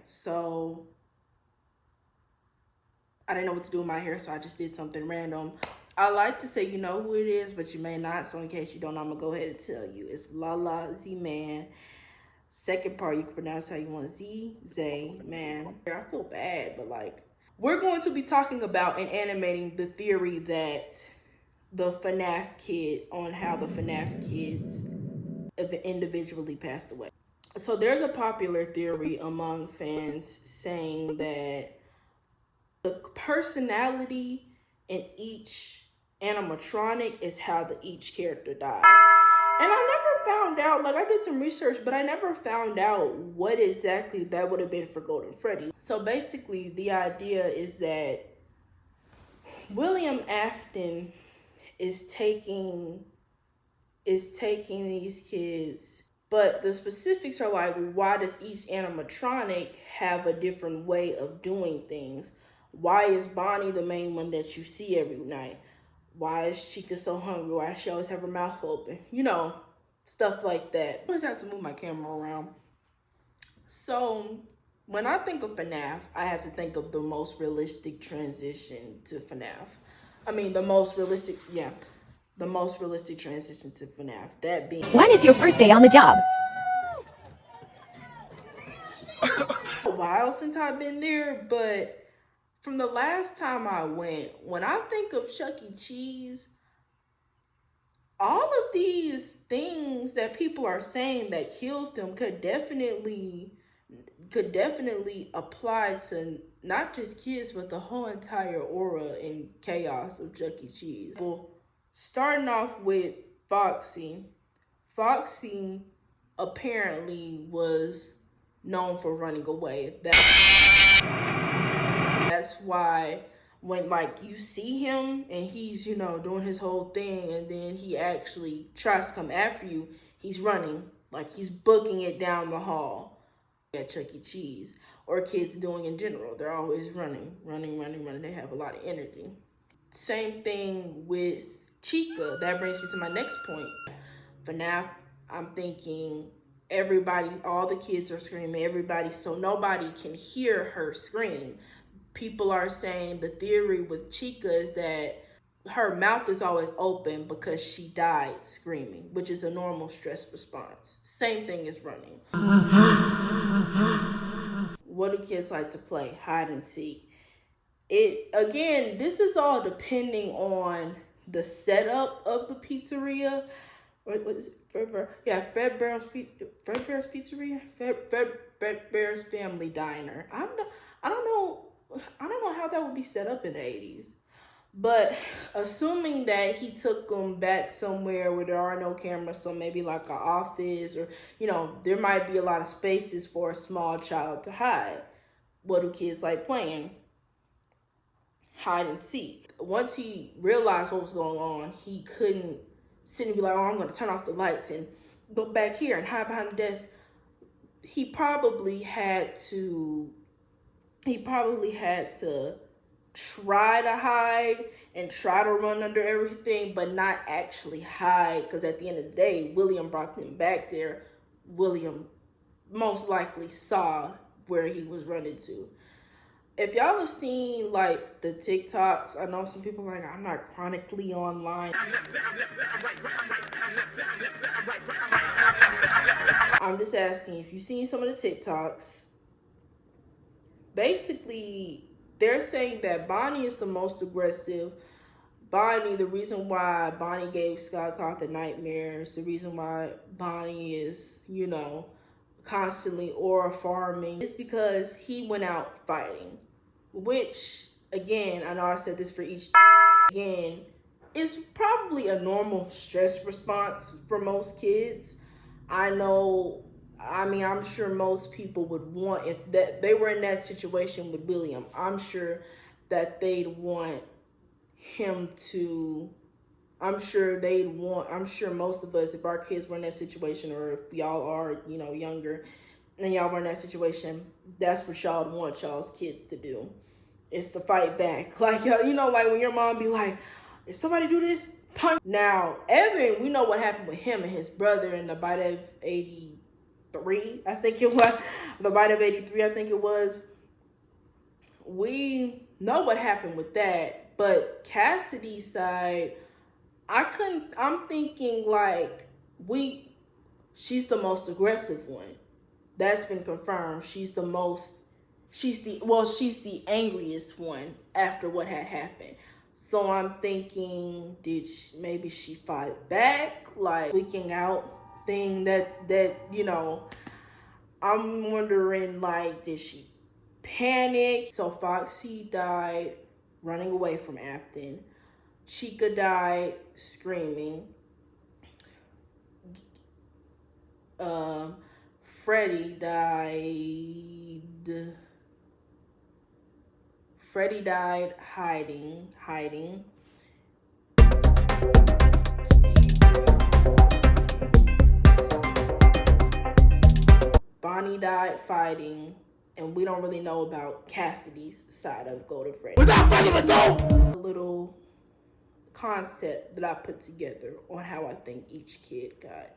so I didn't know what to do with my hair, so I just did something random. I like to say you know who it is, but you may not. So in case you don't, I'm gonna go ahead and tell you. It's Lala Z-Man. Second part, you can pronounce how you want. Z-Man. I feel bad, but like, we're going to be talking about and animating the theory that the FNAF kid, on how the FNAF kids individually passed away. So there's a popular theory among fans saying that the personality in each animatronic is how each character died. And I never found out, like I did some research, but I never found out what exactly that would have been for Golden Freddy. So basically the idea is that William Afton is taking these kids, but the specifics are like, why does each animatronic have a different way of doing things? Why is Bonnie the main one that you see every night? Why is Chica so hungry? Why does she always have her mouth open? You know, stuff like that. I just have to move my camera around. So when I think of FNAF, I have to think of the most realistic transition to FNAF. I mean, the most realistic transition to FNAF. That being, when is your first day on the job? A while since I've been there, but from the last time I went, when I think of Chuck E. Cheese, all of these things that people are saying that killed them could definitely apply to not just kids, but the whole entire aura and chaos of Chuck E. Cheese. Well, starting off with Foxy. Foxy apparently was known for running away. That's why when like you see him and he's, you know, doing his whole thing and then he actually tries to come after you, he's running, like he's booking it down the hall at Chuck E. Cheese, or kids doing in general. They're always running. They have a lot of energy. Same thing with Chica. That brings me to my next point. FNAF, I'm thinking all the kids are screaming, so nobody can hear her scream. People are saying the theory with Chica is that her mouth is always open because she died screaming, which is a normal stress response. Same thing as running. What do kids like to play? Hide and seek. Again, this is all depending on the setup of the pizzeria. What is it? Fredbear's Pizzeria? Fredbear's Family Diner. I don't know how that would be set up in the 80s. But assuming that he took them back somewhere where there are no cameras, so maybe like an office, or, you know, there might be a lot of spaces for a small child to hide. What do kids like playing? Hide and seek. Once he realized what was going on, he couldn't sit and be like, oh, I'm going to turn off the lights and go back here and hide behind the desk. He probably had to try to hide and try to run under everything, but not actually hide, because at the end of the day, William brought them back there. William most likely saw where he was running to. If y'all have seen like the TikToks, I know some people are like, I'm not chronically online. I'm just asking, if you've seen some of the TikToks, basically they're saying that Bonnie is the most aggressive. Bonnie, the reason why Bonnie gave Scott Cawth the nightmares, the reason why Bonnie is, you know, constantly aura farming, is because he went out fighting, which, again, I know I said this for each again, is probably a normal stress response for most kids. I'm sure most people would want, if that they were in that situation with William, I'm sure that they'd want him to, I'm sure most of us, if our kids were in that situation, or if y'all are, you know, younger and y'all were in that situation, that's what y'all would want y'all's kids to do, is to fight back. Like, you know, like when your mom be like, if somebody do this, punch. Now, Evan, we know what happened with him and his brother in the Bite of 80 83, I think it was. The Bite of 83, I think it was. We know what happened with that, but Cassidy's side, I'm thinking like she's the most aggressive one. That's been confirmed. She's the angriest one after what had happened. So I'm thinking, maybe she fight back, like leaking out thing that I'm wondering, like, did she panic? So Foxy died running away from Afton. Chica died screaming. Freddie died hiding. Bonnie died fighting, and we don't really know about Cassidy's side of Golden Freddy. Without further ado, a little concept that I put together on how I think each kid got.